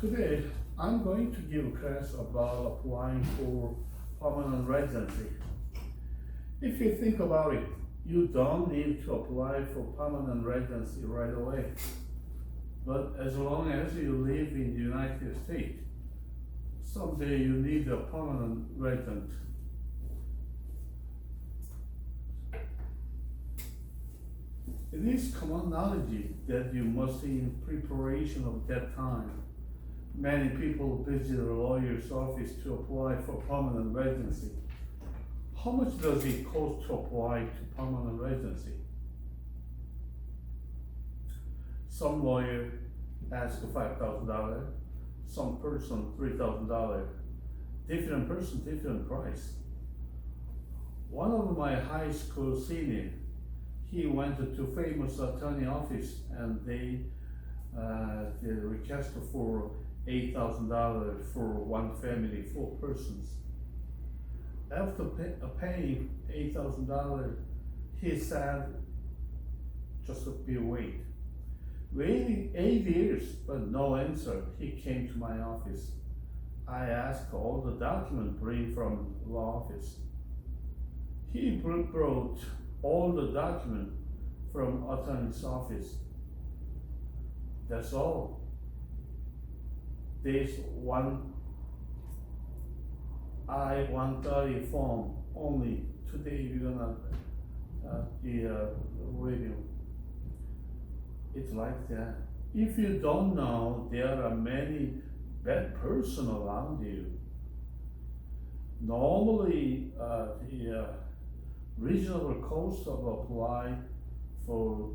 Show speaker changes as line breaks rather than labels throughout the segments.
Today, I'm going to give a class about applying for permanent residency. If you think about it, you don't need to apply for permanent residency right away. But as long as you live in the United States, someday you need a permanent resident. It is common knowledge that you must, in preparation of that time, many people visit a lawyer's office to apply for permanent residency. How much does it cost to apply to permanent residency? Some lawyer ask $5,000, some person $3,000. Different person, different price. One of my high school senior, he went to famous attorney office and they request for $8,000 for one family, 4 persons. After paying $8,000, he said, just be wait. Waiting 8 years, but no answer. He came to my office. I asked all the documents bring from law office. He brought all the documents from attorney's office. That's all. There's one I-130 form only. Today we're gonna review. It's like that. If you don't know, there are many bad person around you. Normally, the reasonable cost of apply for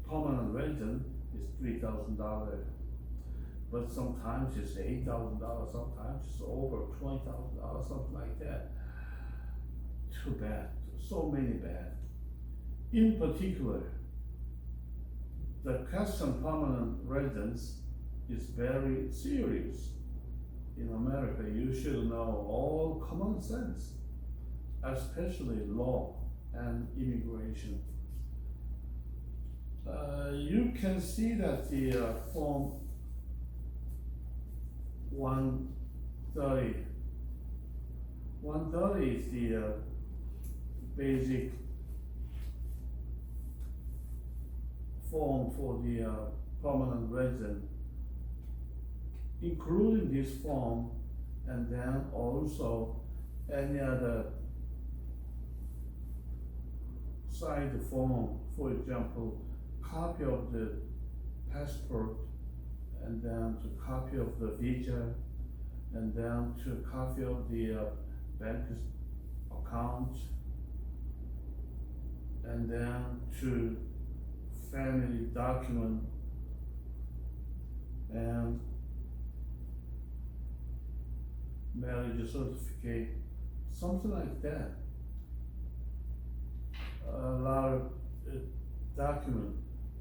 permanent resident is $3,000. But sometimes it's $8,000, sometimes it's over $20,000, something like that. Too bad, so many bad. In particular, the question permanent residence is very serious. In America, you should know all common sense, especially law and immigration. You can see that the form 130. 130 is the basic form for the permanent resident, including this form, and then also any other side form, for example, copy of the passport, and then to copy of the visa, and then to copy of the bank account, and then to family document, and marriage certificate, something like that. A lot of document,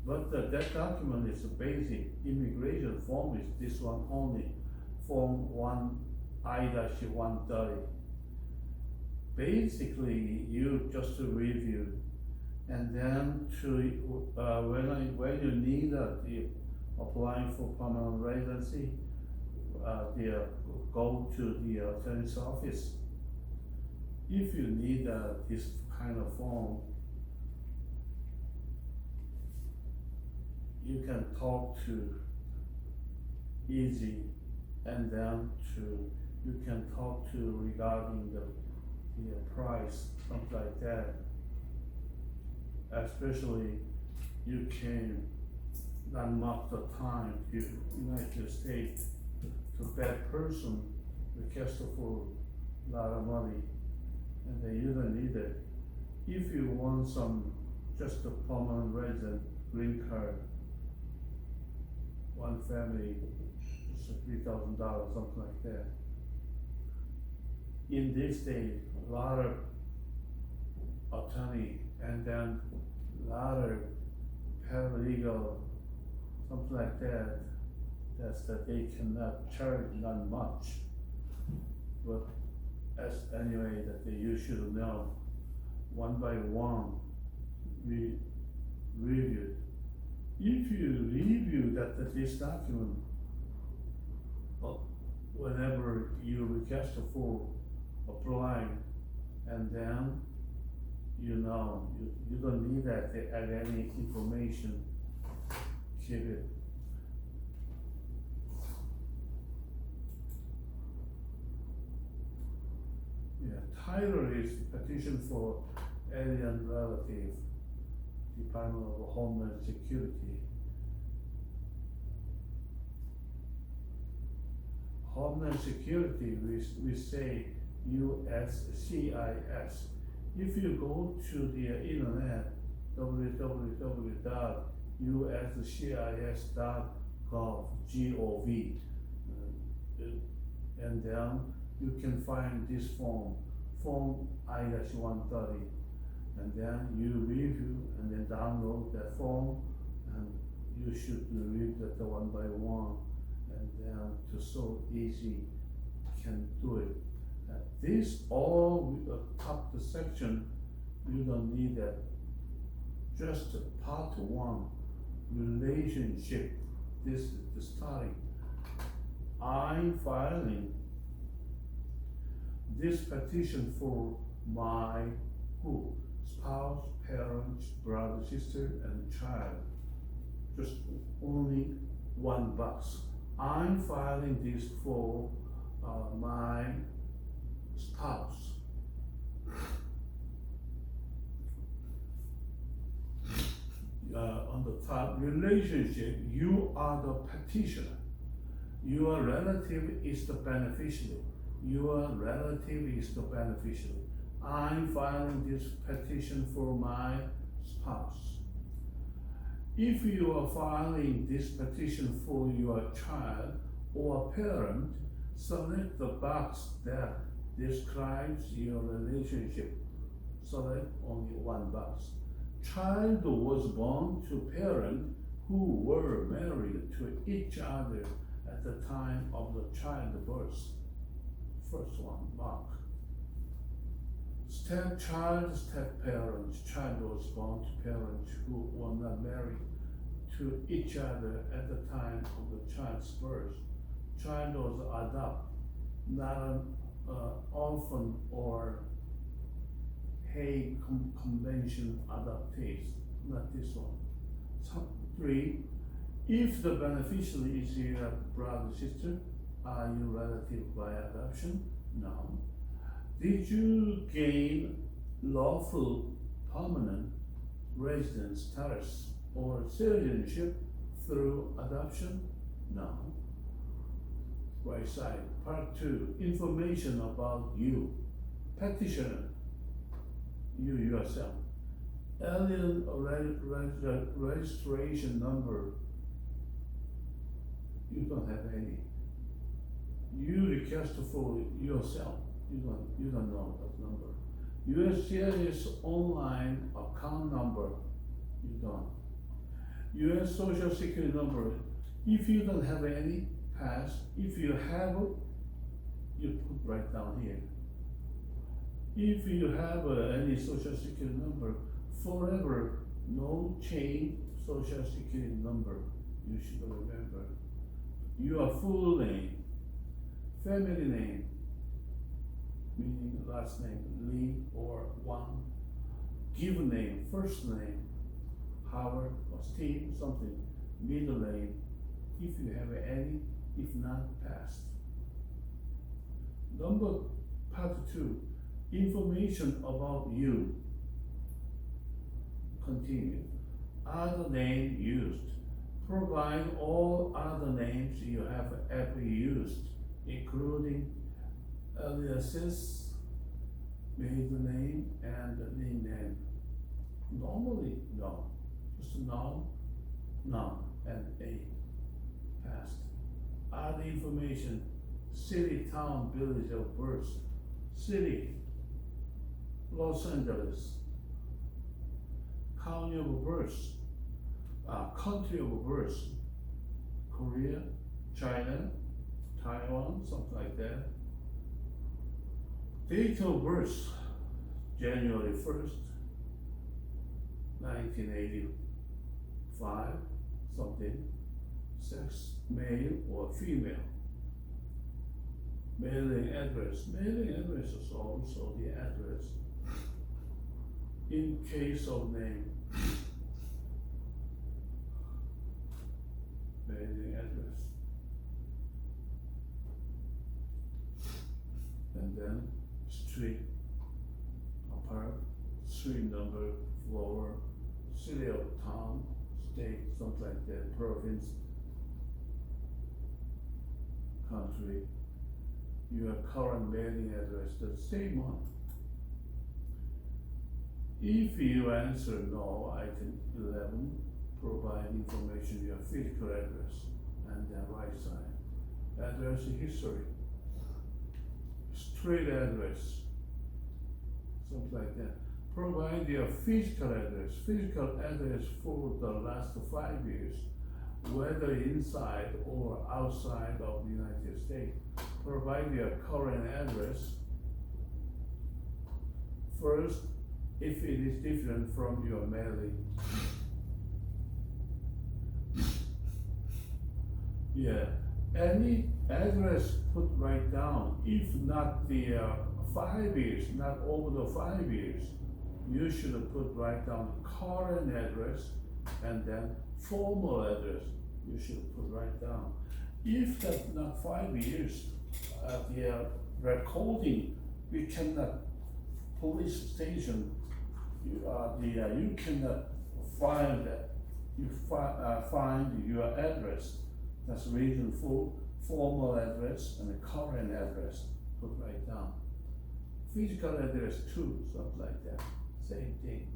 but that document is a basic immigration form. Is this one only, form 1 I-130. Basically, you just to review, and then to when you need the applying for permanent residency, go to the attorney's office. If you need this kind of form, you can talk to Easy, and then you can talk to regarding the price, something like that. Especially you came not much the time to United States, to bad person request for a lot of money, and then you don't need it. If you want some just a permanent resident, green card, one family, it's $3,000, something like that. In this day, a lot of attorney, and then a lot of paralegal, something like that, that's that they cannot charge not much. But as anyway, that you should know, one by one, we reviewed. If you review that this document whenever you request for applying, and then you don't need that to add any information. Keep it. Yeah, title is petition for alien relative, Department of Homeland Security. Homeland Security, we say USCIS. If you go to the internet, www.uscis.gov, and then you can find this form I-130, and then you review and then download that form, and you should read that one by one, and then to so easy can do it. This all top the section, you don't need that. Just part one, relationship. This is the starting. I'm filing this petition for my spouse, parents, brother, sister, and child. Just only one box. I'm filing this for my spouse. On the top, relationship, you are the petitioner. Your relative is the beneficiary. Your relative is the beneficiary. I'm filing this petition for my spouse. If you are filing this petition for your child or parent, select the box that describes your relationship. Select only one box. Child was born to parents who were married to each other at the time of the childbirth. First one, mark. Stepchild, step-parents. Child was born to parents who were not married to each other at the time of the child's birth. Child was adopted, not an orphan or Hague Convention adoptees, not this one. 3, if the beneficiary is your brother, sister, are you relative by adoption? No. Did you gain lawful permanent residence status or citizenship through adoption? No. Right side, part 2, information about you. Petitioner, you yourself. Alien registration number, you don't have any. You request for yourself, you don't know that number. USCIS online account number, you don't. US Social Security number, if you don't have any, pass. If you have it, you put right down here. If you have any Social Security number, forever, no change Social Security number, you should remember. Your full name, family name, meaning last name, Lee or Wang, given name, first name, Howard or Steve, something, middle name, if you have any, if not, passed. Part 2, information about you. Continue. Other name used. Provide all other names you have ever used, including aliases, maiden name, and nickname. Normally, no. Just noun, and a. Past. Other information, city, town, village of birth. City, Los Angeles. County of birth, country of birth, Korea, China, Taiwan, something like that. Date of birth, January 1st, 1985, something. Sex, male or female. Mailing address. Mailing address is also the address in case of name. Mailing address. And then street, apart, street number, floor, city of town, state, something like that, province, country, your current mailing address, the same one. If you answer no, item 11, provide information your physical address, and then right side, address history, street address, something like that. Provide your physical address for the last 5 years, whether inside or outside of the United States. Provide your current address first if it is different from your mailing. Yeah, any address put right down, if not the 5 years, not over the 5 years, you should put right down current address and then formal address you should put right down. If that's not 5 years, the recording, we cannot, police station, you cannot find that. You find your address. That's the reason for formal address and the current address put right down. Physical address too, something like that. Same thing.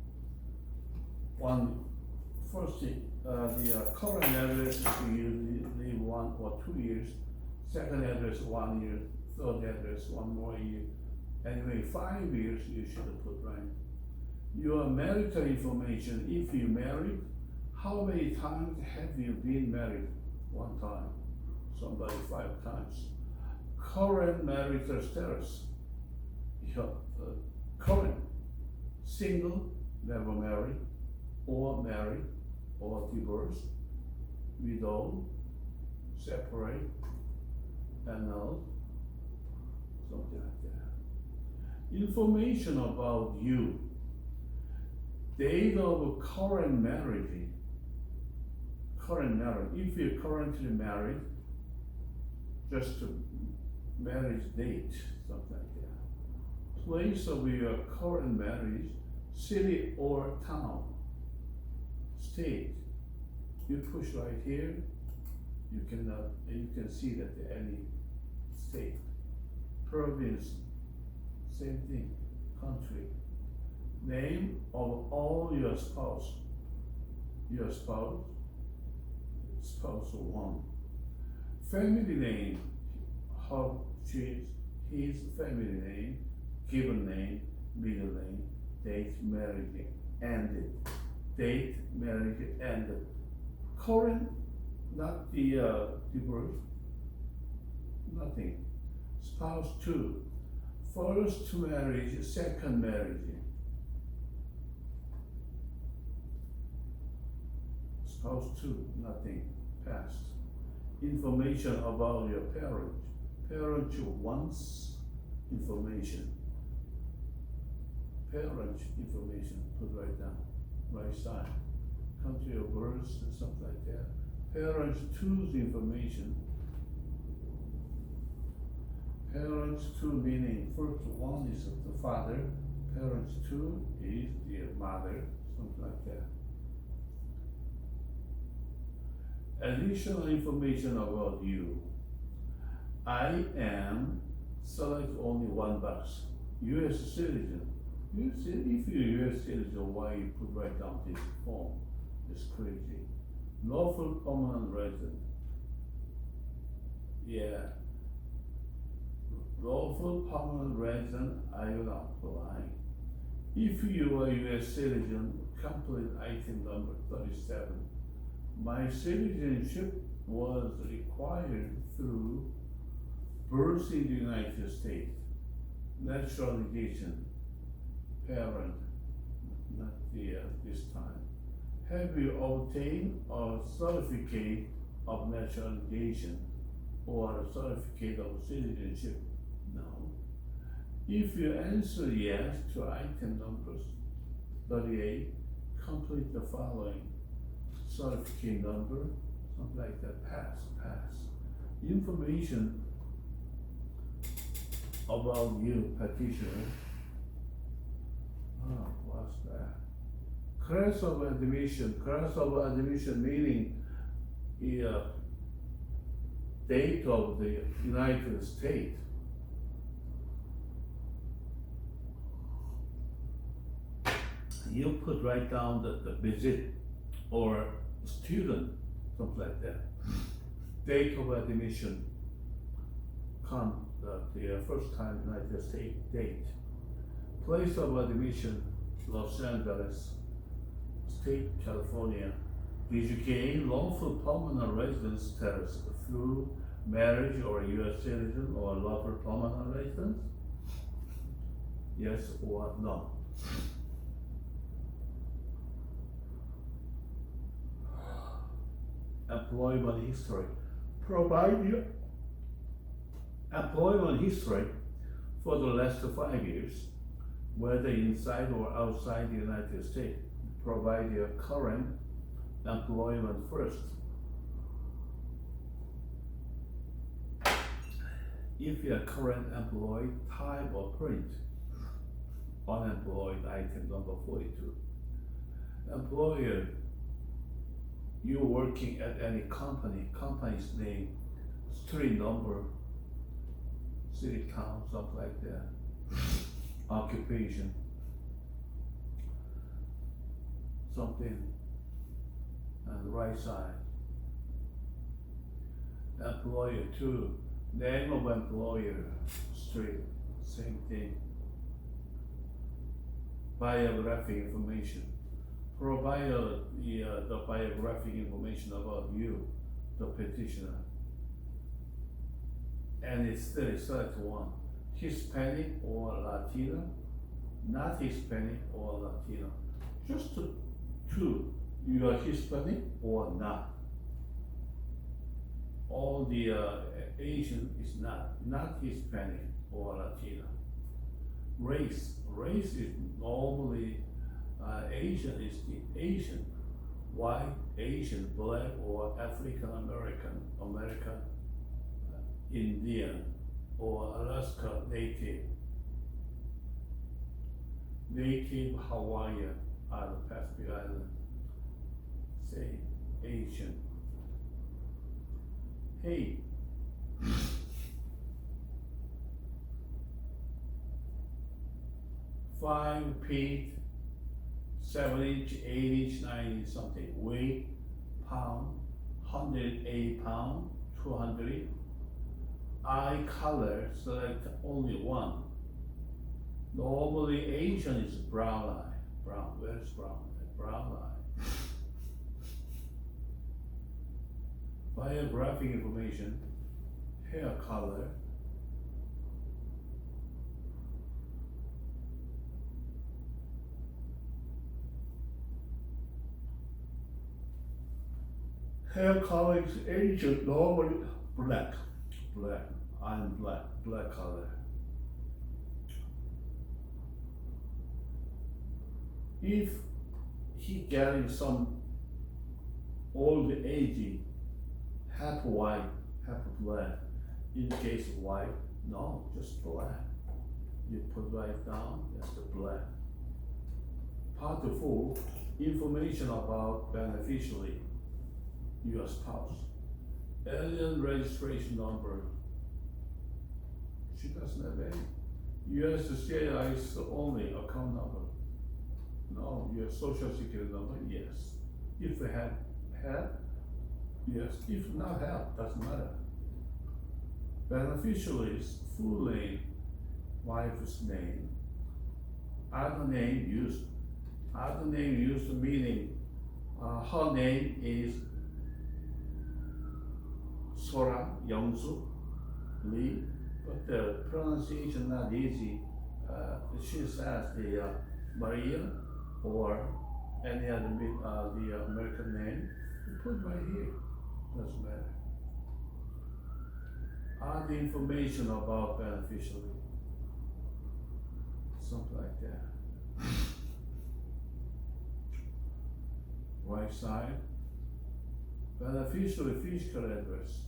First thing, the current address we usually 1 or 2 years. Second address 1 year. Third address 1 more year. Anyway, 5 years you should put right. Your marital information, if you married, how many times have you been married? 1 time. Somebody 5 times. Current marital status. Your current, single, never married, or married, or divorced, widow, separate, annulled, something like that. Information about you. Date of current marriage. If you're currently married, just to marriage date, something like that. Place of your current marriage, city or town, state. You push right here, you can see that any state, province, same thing, country. Name of all your spouse, spousal 1. Family name, his family name, given name, middle name, date, marriage, ended. Date, marriage, ended. Current, not the divorce, nothing. Spouse 2, first marriage, second marriage. Spouse 2, nothing, past. Information about your parent. Parent wants information. Parent information, put right down, right side. Country of birth, something like that. Parents 2's information. Parents 2 meaning first 1 is the father, parents 2 is the mother, something like that. Additional information about you. I am, select only 1 box. U.S. citizen. If you're U.S. citizen, why you put right down this form? It's crazy. Lawful permanent resident. Yeah. Lawful permanent resident, I will apply. If you are U.S. citizen, complete item number 37. My citizenship was required through birth in the United States, naturalization, parent, not this time. Have you obtained a certificate of naturalization? or a certificate of citizenship? No. If you answer yes to item numbers 38, complete the following. Certificate number, something like that, pass. Information about you, petitioner. What's that? Class of admission meaning the date of the United States. You put right down the visit or student, something like that. Date of admission, the first time United States date. Place of admission, Los Angeles, State, California. Did you gain lawful permanent residence status through marriage or a U.S. citizen or lawful permanent residence? Yes or no? Employment history. Provide your employment history for the last 5 years, whether inside or outside the United States. Provide your current employment first. If you are current employed, type or print. Unemployed, item number 42. Employer, you working at any company's name, street number, city, town, something like that. Occupation, something on the right side. Employer 2, name of employer, street, same thing. Biographic information. Provide the biographic information about you, the petitioner. And it's 31. Hispanic or Latino, not Hispanic or Latino. Just two, you are Hispanic or not. All the Asian is not Hispanic or Latino. Race is normally Asian is the Asian, white, Asian, black, or African American, Indian, or Alaska Native. Native Hawaiian are the Pacific Island. Say Asian. Hey. 5 feet, 7 inch, 8 inch, 9 inch, something. Weight, pound, 180 pound, 200. Eye color, select only one. Normally Asian is brown eye. Brown, where's brown? Brown eye. Biographic information, hair color. Hair color is Asian, normally black. I'm black color. If he getting some old age, half white, half black, in case of white, no, just black. You put right down, that's the black. Part 4, information about beneficiary, your spouse. Alien registration number. She doesn't have any. USCIS only account number. No, your social security number, yes. If they have, yes. If not have, doesn't matter. Beneficiaries, full name, wife's name. Other name used meaning her name is Sora, Youngsu, Lee, but the pronunciation not easy. She says the Maria or any other the American name. You put right here, doesn't matter. Add information about beneficiary. Something like that. Right side. Beneficiary physical address.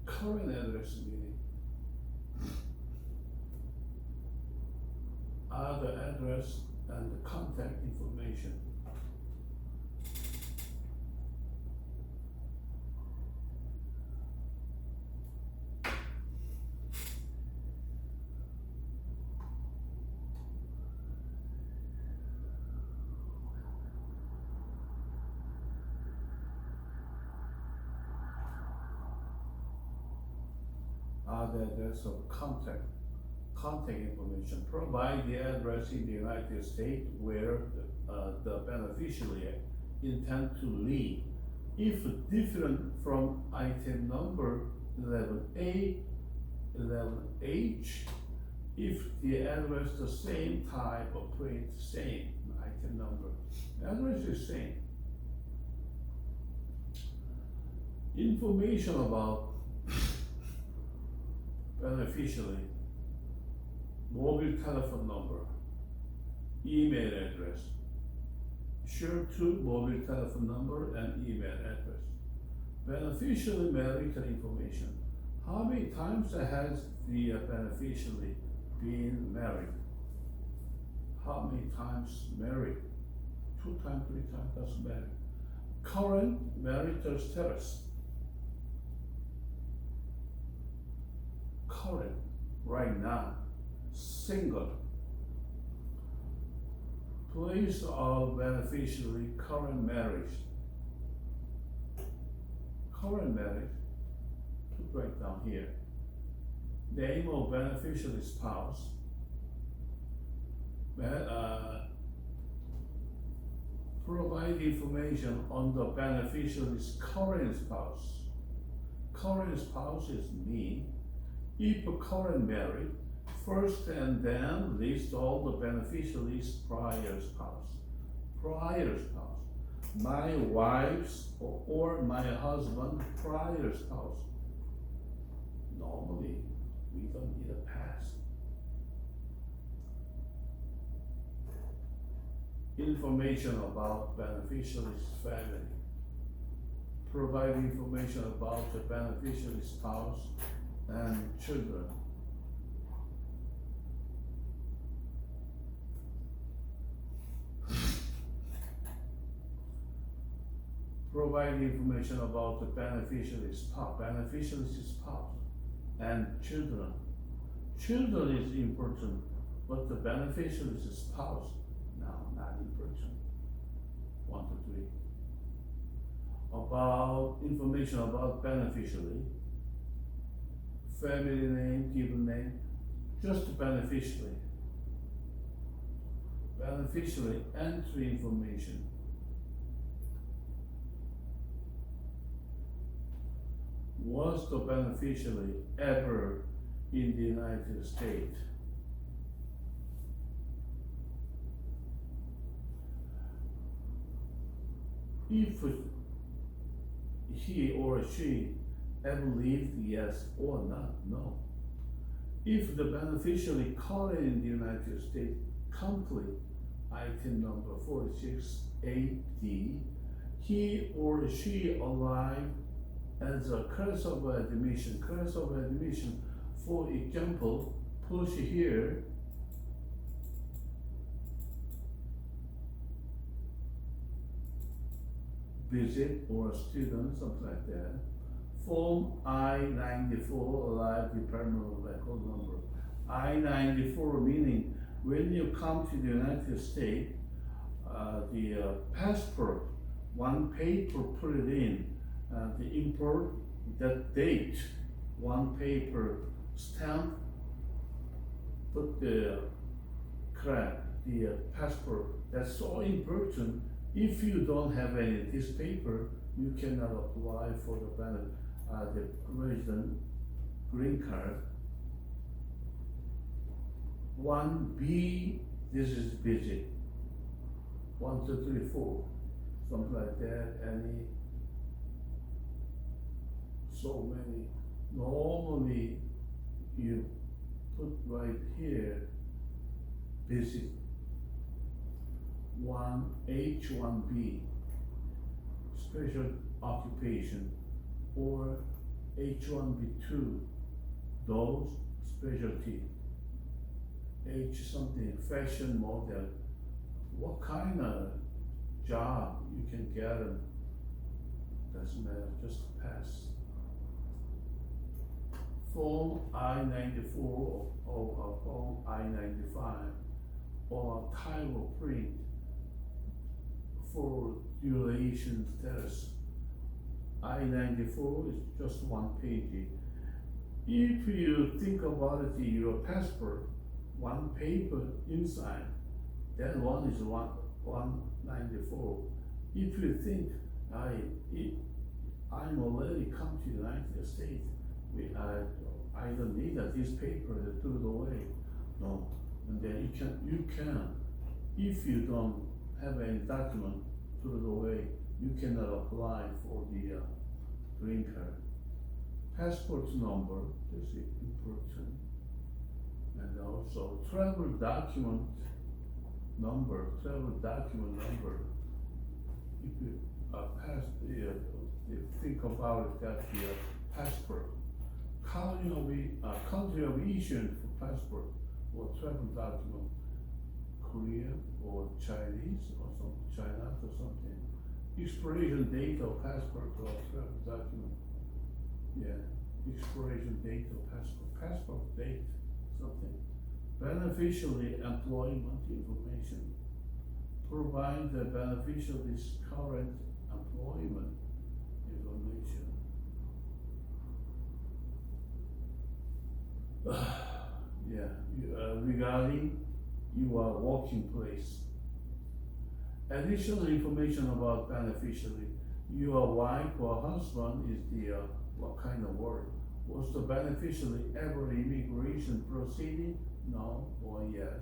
Current address meaning. Other address and the contact information. Other address of contact information. Provide the address in the United States where the beneficiary intend to live. If different from item number 11A, 11H, if the address the same type of print, same item number, address is same. Information about beneficiary, mobile telephone number, email address, share to mobile telephone number and email address. Beneficiary marital information. How many times has the beneficiary been married? How many times married? 2 times, 3 times, doesn't matter. Current marital status. Current, right now, single. Place of beneficiary, current marriage. Current marriage, put right down here. Name of beneficiary spouse. Provide information on the beneficiary's current spouse. Current spouse is me. If a current married, first and then list all the beneficiaries' prior spouse. Prior spouse. My wife's or my husband's prior spouse. Normally, we don't need a past. Information about beneficiary's family. Provide information about the beneficiary's spouse and children. Provide information about the beneficiary's spouse and children. Children is important, but the beneficiary's spouse, no, not important. 1 to 3. About information about beneficiary. Family name, given name, just beneficiary. Beneficiary entry information. Was the beneficiary ever in the United States? If he or she ever lived, yes or not, no. If the beneficiary current in the United States, complete item number 46AD, he or she alive as a class of admission. Class of admission, for example, push here. Visit or student, something like that. Form I-94, Alive Department of Record number. I-94 meaning when you come to the United States, the passport, one paper put it in, the import, that date, one paper stamp, put the passport. That's so important. If you don't have any of this paper, you cannot apply for the resident green card. 1B, this is visit. 1, 2, 3, 4, something like that. So many Normally, you put right here, visit one H1B, special occupation, or H1B2, those specialty, H something, fashion model, what kind of job you can get them, doesn't matter, just pass. Form I-94 or Form I-95 or type of print for duration status. I-94 is just one page. If you think about it, your passport, one paper inside, that one is 194. If you think I'm already come to the United States, I don't need this paper to throw it away. No, and then you can, if you don't have any document, throw it away. You cannot apply for the green card. Passport number, this is important, and also travel document number. If you think about that, passport, country of issuance for passport or travel document, Korean or Chinese or China or something. Expiration date of passport or travel document. Yeah, expiration date of passport date, something. Beneficiary employment information. Provide the beneficiary's current employment information. Regarding your working place. Additional information about beneficiary. Your wife or husband is the what kind of work? Was the beneficiary ever immigration proceeding? No or yes?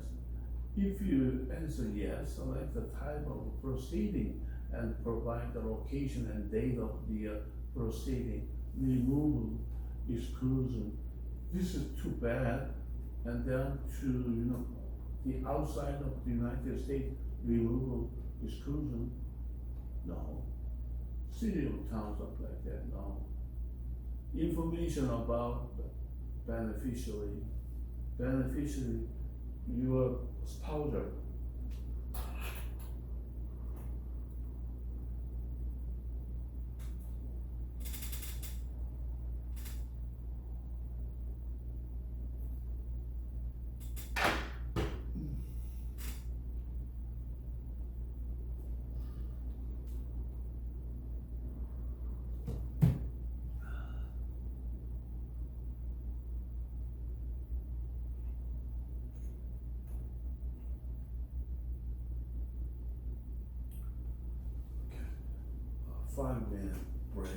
If you answer yes, select the type of proceeding and provide the location and date of the proceeding. Removal, exclusion. This is too bad. And then to the outside of the United States, removal, exclusion. No. City or town, stuff like that. No. Information about beneficiary, your spouse. Okay. 5-minute break.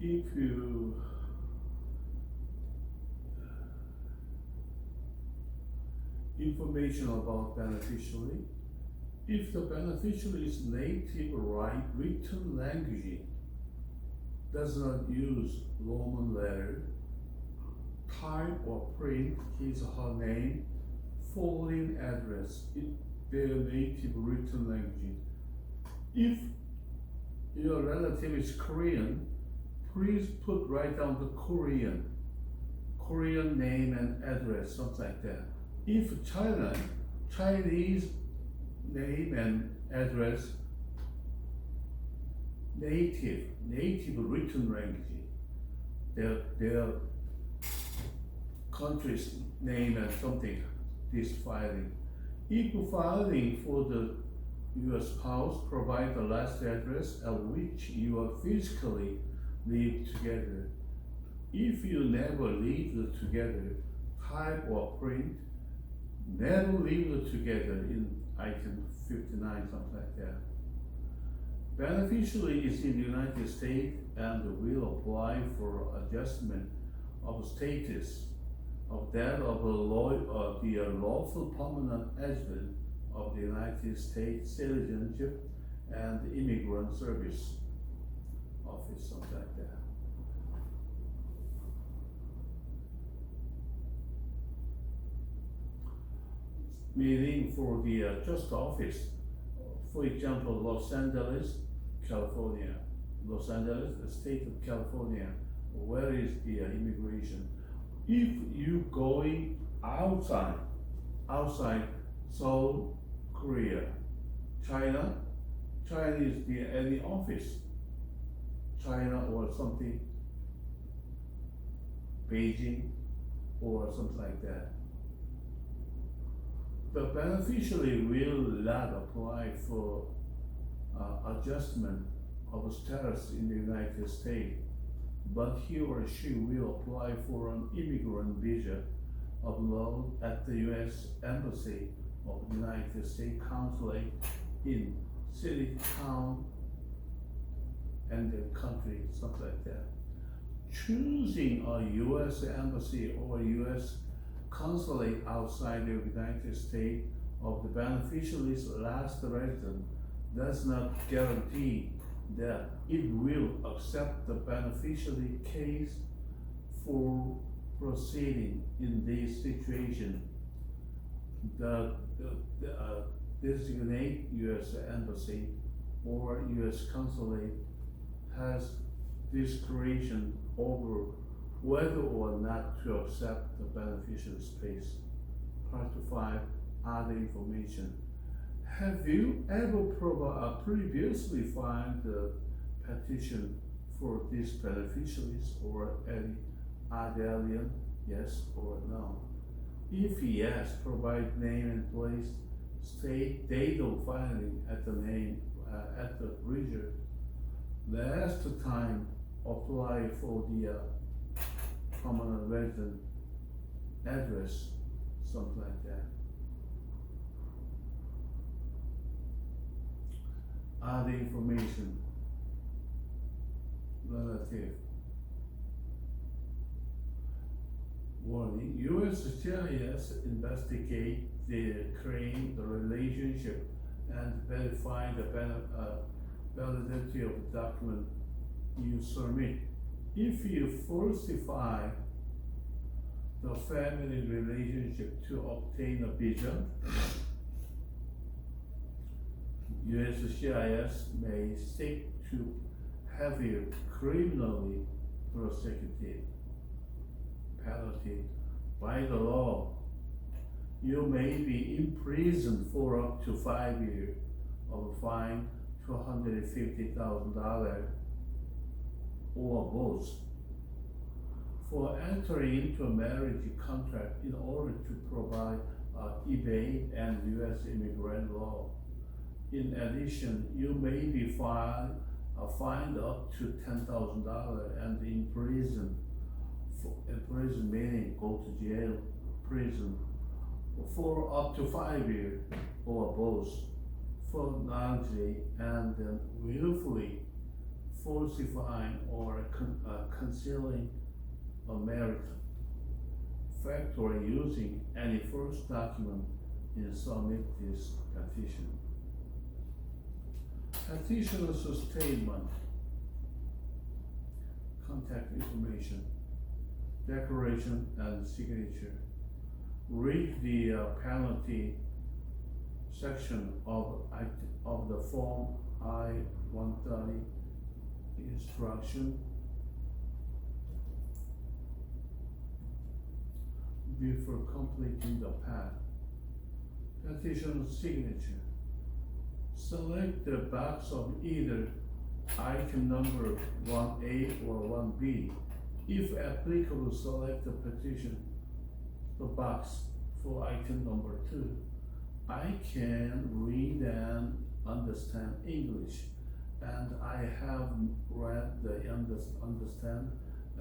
if you information about beneficiary, if the beneficiary's native written language does not use Roman letter, type or print his or her name, foreign address in their native written language. If your relative is Korean, please write down the Korean name and address, something like that. If Chinese name and address, native written language, their country's name and something, this filing. If filing for the your spouse, provide the last address at which you are physically live together. If you never live together, type or print never live together in item 59, something like that. Beneficiary is in the United States and will apply for adjustment of status of that of the lawful permanent resident of the United States citizenship and immigrant service office, something like that. Meaning for the just office, for example, Los Angeles, California. Los Angeles, the state of California, where is the immigration? If you going outside Seoul, Korea, China is the any office, China or something, Beijing or something like that. The beneficiary will not apply for adjustment of status in the United States, but he or she will apply for an immigrant visa upload at the U.S. Embassy of the United States Consulate in city, town, and the country, something like that. Choosing a U.S. Embassy or U.S. Consulate outside the United States of the beneficiary's last resident does not guarantee that it will accept the beneficiary case for proceeding in this situation. The designate U.S. Embassy or U.S. Consulate has discretion over whether or not to accept the beneficiary's case. Part 5, other information. Have you ever previously filed a petition for these beneficiaries or any other alien? Yes or no? If yes, provide name and place, state date of filing at the name at the region. Last time, apply for the permanent resident address, something like that. Other information, relative. Warning, USCIS investigate the claim, the relationship, and verify the validity of the document you submit. If you falsify the family relationship to obtain a visa, USCIS may seek to have you criminally prosecuted. Penalty by the law, you may be imprisoned for up to 5 years, of a fine $250,000 or both, for entering into a marriage contract in order to provide evade and U.S. immigrant law. In addition, you may be fined up to $10,000 and imprisoned. Prison meaning go to jail, prison for up to 5 years or both, for knowledge and willfully falsifying or concealing a merit fact or using any false document in submit this petition. Petitioner's statement, contact information, declaration, and signature. Read the penalty section of the Form I-130 instruction before completing the path. Petition signature. Select the box of either item number 1A or 1B. If applicable, select the box for item number 2. I can read and understand English, and I have read understand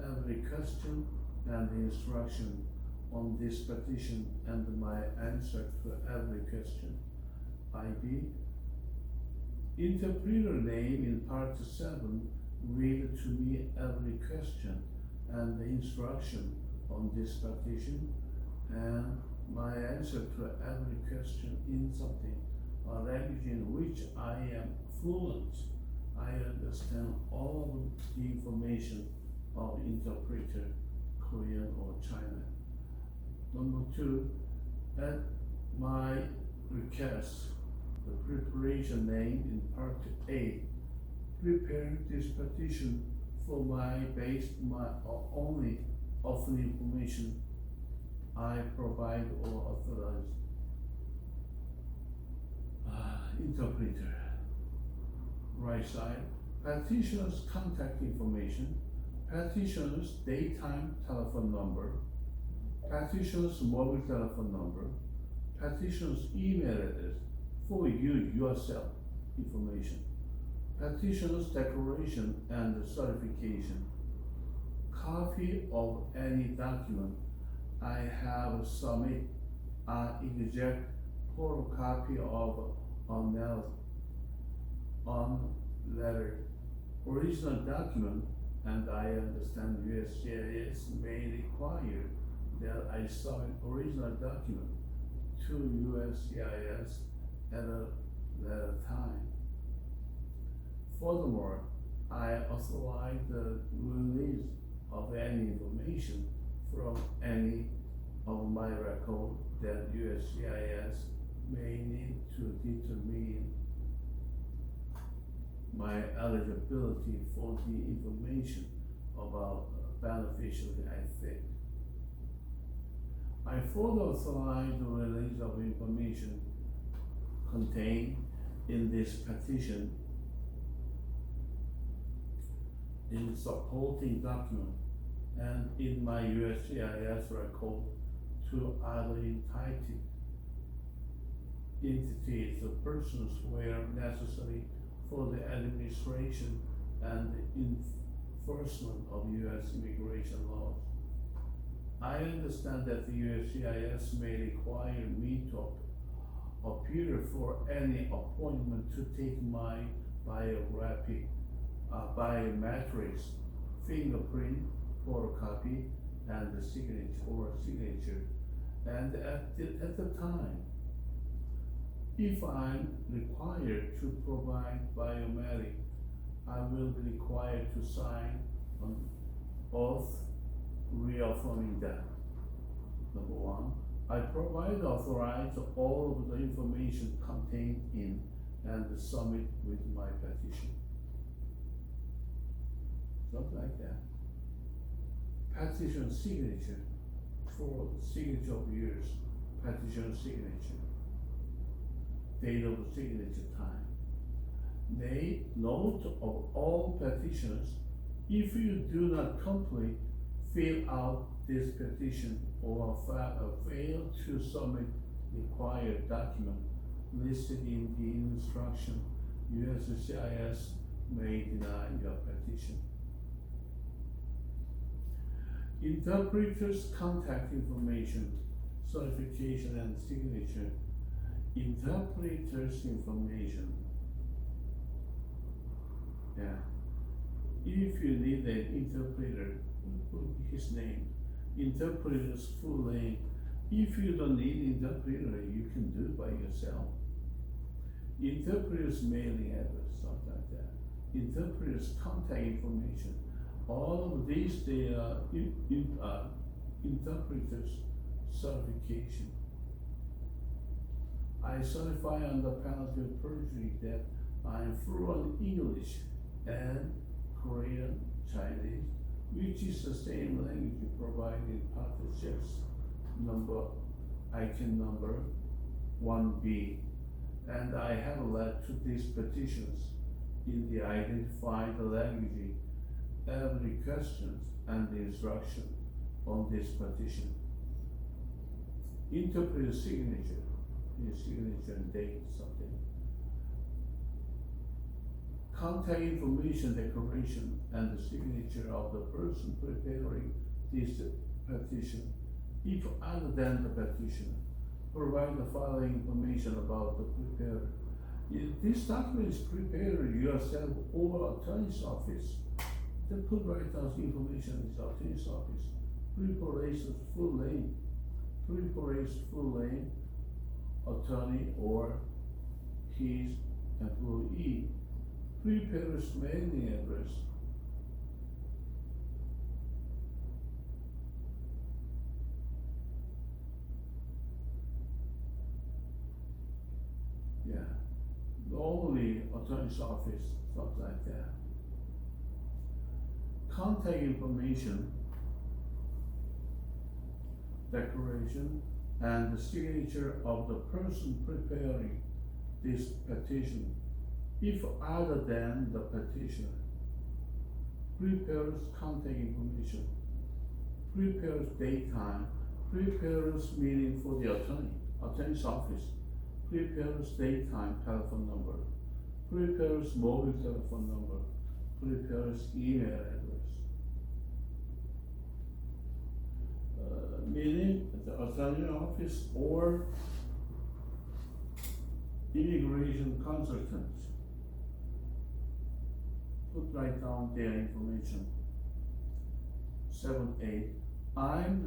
every question and instruction on this petition and my answer to every question. IB. Interpreter name in part 7, read to me every question and the instruction on this petition and my answer to every question in something, a language in which I am fluent. I understand all of the information of interpreter, Korean or China. Number 2, at my request, the preparation name in part A. Prepare this petition for my only of the information I provide or authorize. Interpreter. Right side. Petitioner's contact information. Petitioner's daytime telephone number. Petitioner's mobile telephone number. Petitioner's email address for you yourself information. Petitioner's declaration and certification. Copy of any document I have submit exact photocopy of on letter original document, and I understand USCIS may require that I submit original document to USCIS at a later time. Furthermore, I authorize the release of any information from any of my record that USCIS may need to determine my eligibility for the information about beneficiary I think. I further authorize the release of information contained in this petition in supporting document and in my USCIS record to other entitled entities or persons where necessary for the administration and enforcement of U.S. immigration laws. I understand that the USCIS may require me to appear for any appointment to take my biometrics, fingerprint, photocopy, and the signature. And at the time, if I'm required to provide biometric, I will be required to sign an oath reaffirming that. Number 1, I provide authorize all of the information contained in and submit with my petition. Something like that. Petition signature for signature of years, petition signature, date of signature time. Note of all petitions, if you do not complete, fill out this petition or fail to submit required document listed in the instruction, USCIS may deny your petition. Interpreter's contact information, certification and signature. Interpreter's information. If you need an interpreter, put his name, interpreter's full name. If you don't need interpreter, you can do it by yourself. Interpreter's mailing address, something like that. Interpreter's contact information. All of these, they are interpreter's certification. I certify under penalty of perjury that I am fluent in English and Korean, Chinese, which is the same language provided in part 6, item number 1B. And I have led to these petitions in the identify the language, every question and the instruction on this petition. Interpreter signature, his signature and date, something. Contact information declaration and the signature of the person preparing this petition. If other than the petitioner, provide the following information about the preparer. If this document is prepared yourself or attorney's office, then put right down information in the attorney's office. Preparation's full name, attorney or his employee. Preparer's mailing address. Yeah, normally attorney's office, stuff like that. Contact information, declaration, and the signature of the person preparing this petition. If other than the petitioner, preparer's contact information, preparer's date time, preparer's meeting for the attorney's office, preparer's date time telephone number, preparer's mobile telephone number, preparer's email address. Meaning the attorney office or immigration consultant. Write down their information. 7-8. I'm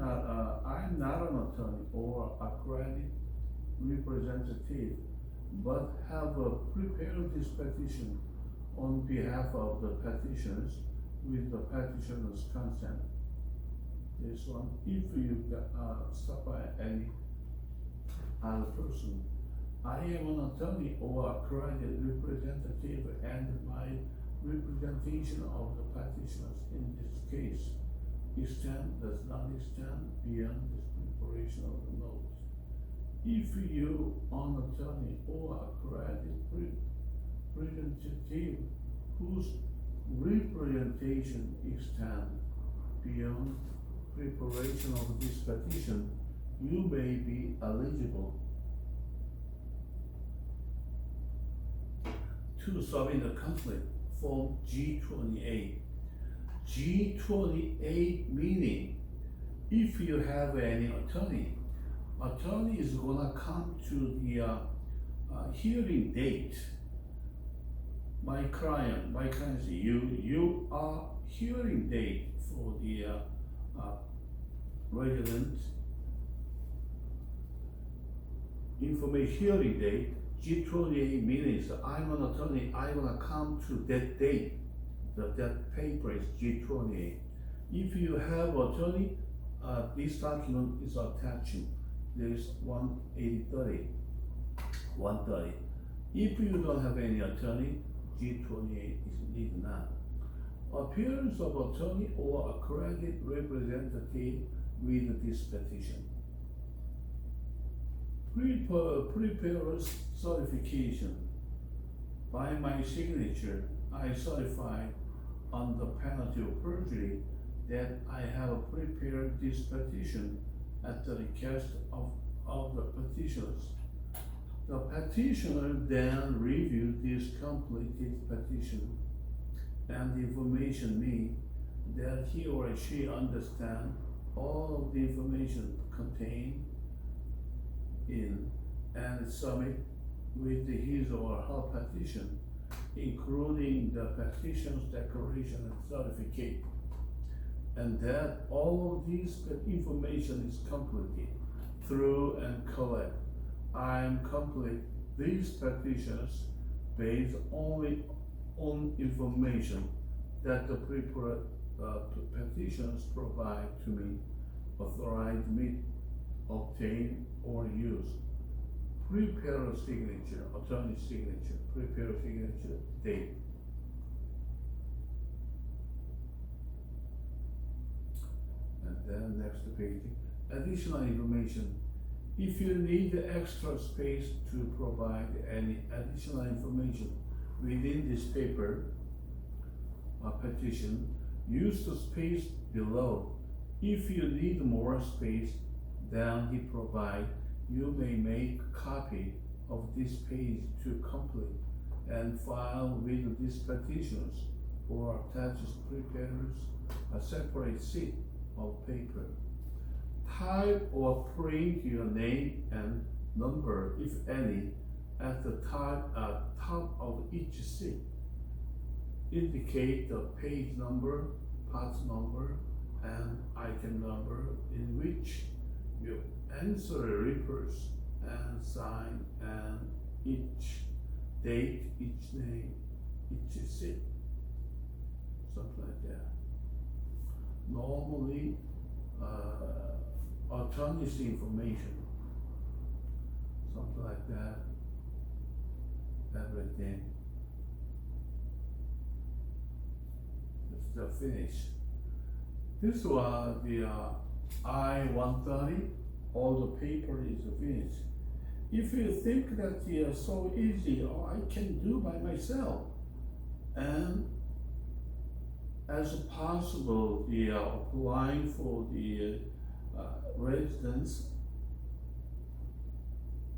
not an attorney or accredited representative, but have prepared this petition on behalf of the petitioners with the petitioner's consent. This one, if you stop by any other person, I am an attorney or accredited representative, and my representation of the petitioners in this case does not extend beyond this preparation of the notes. If you are an attorney or accredited representative whose representation extends beyond preparation of this petition, you may be eligible to submit a complaint. Form G28. G28 meaning if you have any attorney is gonna come to the hearing date. My client say you are hearing date for the resident information hearing date. G28 means I'm an attorney, I'm gonna come to that date. That paper is G28. If you have attorney, this document is attaching. There is 130. If you don't have any attorney, G28 is needed now. Appearance of attorney or accredited representative with this petition. Preparer's certification. By my signature, I certify under penalty of perjury that I have prepared this petition at the request of the petitioners. The petitioner then reviewed this completed petition and information me that he or she understand all of the information contained in and submit with his or her petition including the petition's declaration and certificate. And that all of this information is completed through and collect. I am complete these petitions based only on information that the petitions provide to me, authorize me, obtain or use. Prepare a signature, attorney signature, prepare a signature, date. And then next page, additional information. If you need extra space to provide any additional information within this paper petition, use the space below. If you need more space than he provides, you may make a copy of this page to complete and file with these petitions, or attach prepares a separate sheet of paper. Type or print your name and number, if any, at the top of each sheet. Indicate the page number, part number, and item number in which you answer refers, and sign, and each date, each name, each sheet, something like that. Normally, attorney's information, something like that, everything. It's the finish. This was the I-130, all the paper is finished. If you think that it's so easy, or I can do by myself, and as possible, applying for the residence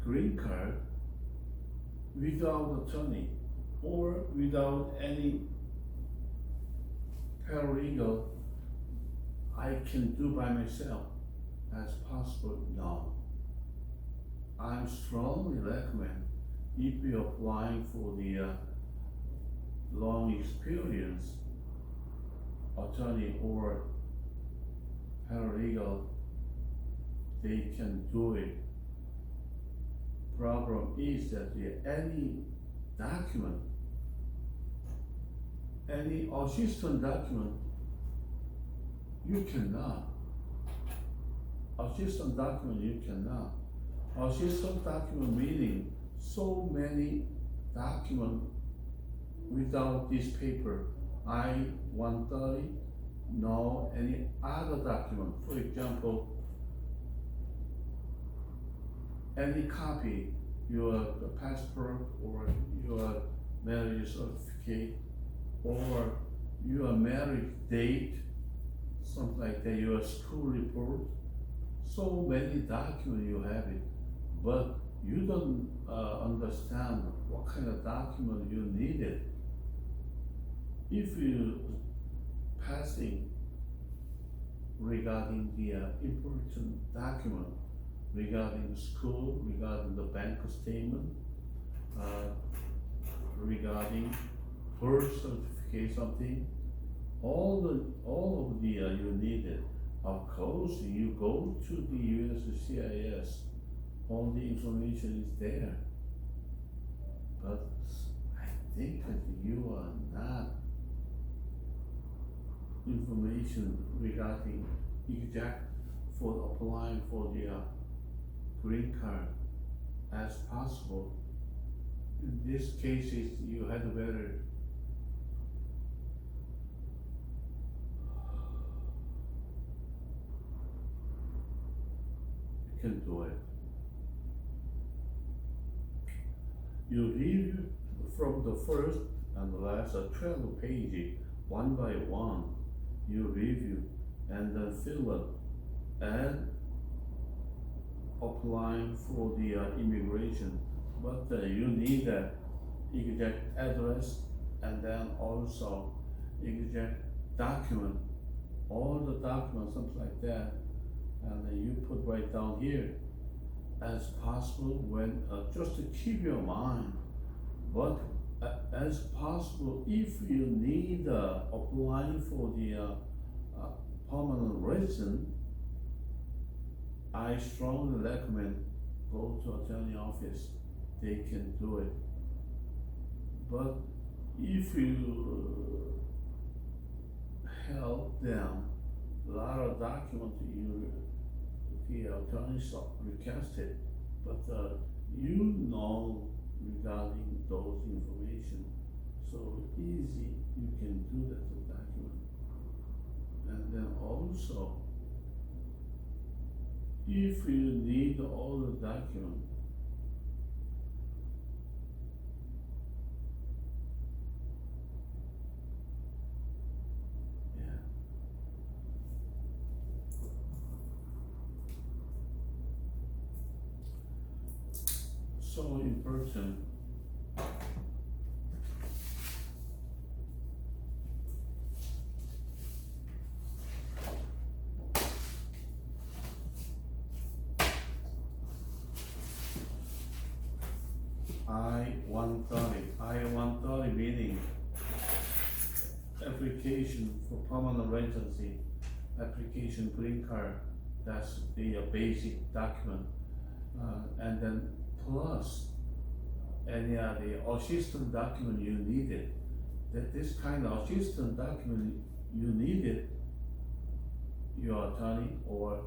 green card without attorney or without any paralegal, I can do by myself as possible? No. I strongly recommend, if you're applying for the long experience attorney or paralegal, they can do it. Problem is that any document, any assistant document, you cannot. Assistant document, you cannot. Assistant document meaning so many documents without this paper. I-130, no any other document. For example, any copy, your passport or your marriage certificate or your marriage date, something like that, your school report. So many documents you have it, but you don't understand what kind of document you needed. If you passing regarding the important document, regarding the school, regarding the bank statement, regarding birth certificate, something, all of the you needed. Of course, you go to the USCIS, all the information is there. But I think that you are not information regarding exact for applying for the green card as possible. In these cases, you had better you can do it. You read from the first and the last 12 pages, one by one. You review and then fill up and applying for the immigration, but you need the exact address and then also exact document, all the documents, something like that, and then you put right down here as possible when just to keep your mind. But as possible, if you need applying for the permanent resident, I strongly recommend go to attorney office. They can do it. But if you help them, a lot of documents the attorneys requested, but you know regarding those information, so easy you can do that document. And then also, if you need all the document, yeah. So in person, I-130 meaning application for permanent residency, application green card, that's the basic document. And then plus any other assistant document you needed. That this kind of assistant document you needed, your attorney or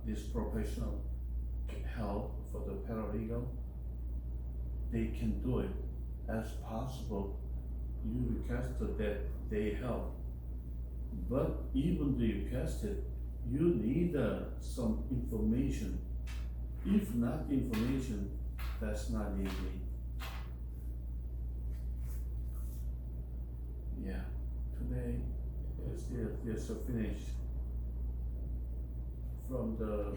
this professional help for the paralegal, they can do it as possible. You requested that they help, but even the requested, you need some information. If not information, that's not easy. Yeah, today is just finished from the